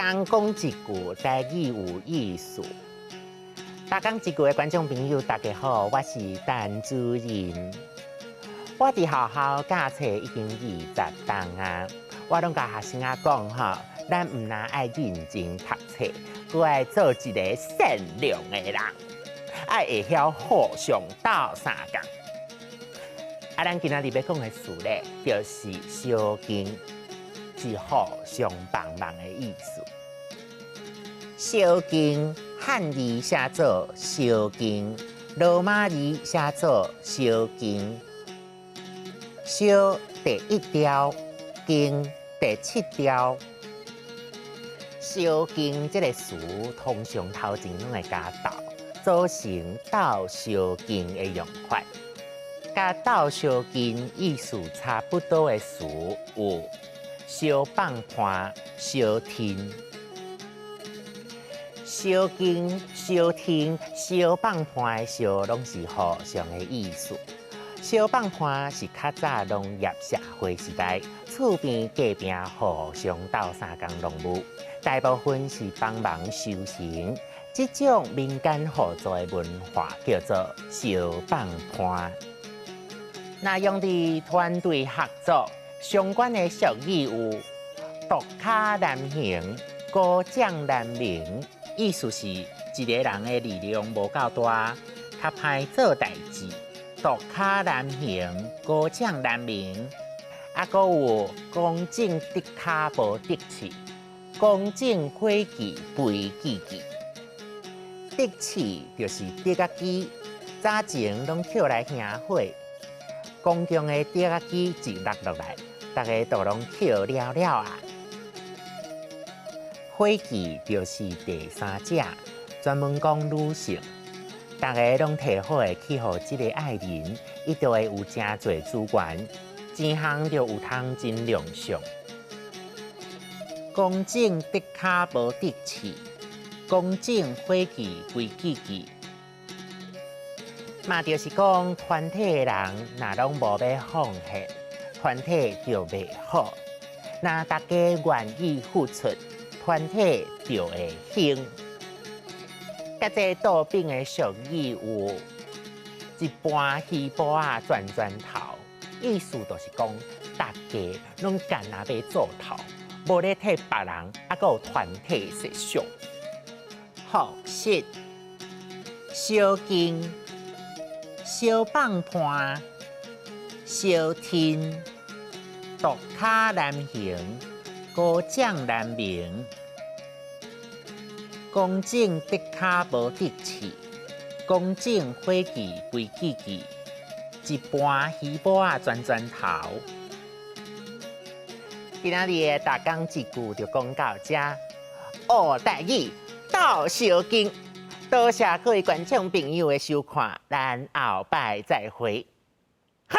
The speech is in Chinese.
人讲一句，台语有意思。大讲一句的观众朋友，大家好，我是陈主任。我伫学校教册已经20年啊，我拢甲学生仔讲吼，咱唔但爱认真读册，佮爱做一个善良的人，爱会晓互相斗相共。咱今仔日要讲的词咧，就是相敬，是互相帮忙的意思。相敬汉字写作相敬，罗马字写作相敬。相第一条，敬第7条。相敬这个词，通常头前拢会加斗，组成斗相敬的用法。甲斗相敬意思差不多的词有相放伴、相听。相敬、相听、相放伴的相，拢是互相的意思。相放伴是较早农业社会时代，厝边隔壁互相斗相共农务，大部分是帮忙修行。这种民间互助的文化叫做相放伴。那用伫团队合作相关的俗语有独卡难行、孤掌难鸣，意思是一个人的力量无够大，较歹做代志。独卡难行，孤掌难鸣。啊，阁有公正得卡无得气，公正伙计肥记记。得气就是得个机，早前拢捡来行火，公共的得个机一落落来，大家都拢捡了了啊。伙计就是第三者，专门讲女性。大家拢摕好诶去互即个爱人，伊就会有真侪资源，钱项就有通真亮相。公正得卡无得气，公正伙计规矩矩。嘛，就是讲团体诶人，若拢无要奉献，团体就袂好。若大家愿意付出，团体就会兴。甲这倒饼的俗语有一般鱼煲啊转转头，意思就是讲大家拢干那要做头，无咧替别人啊个有团体设想。复习相敬、相放伴、相听、独卡难行、孤掌难鸣。公正得卡无得气，公正伙计规矩矩，一般鱼煲啊转转头。今仔日的大讲一句就讲到这，学台语斗相敬。多谢各位观众朋友的收看，咱后摆再会，哈。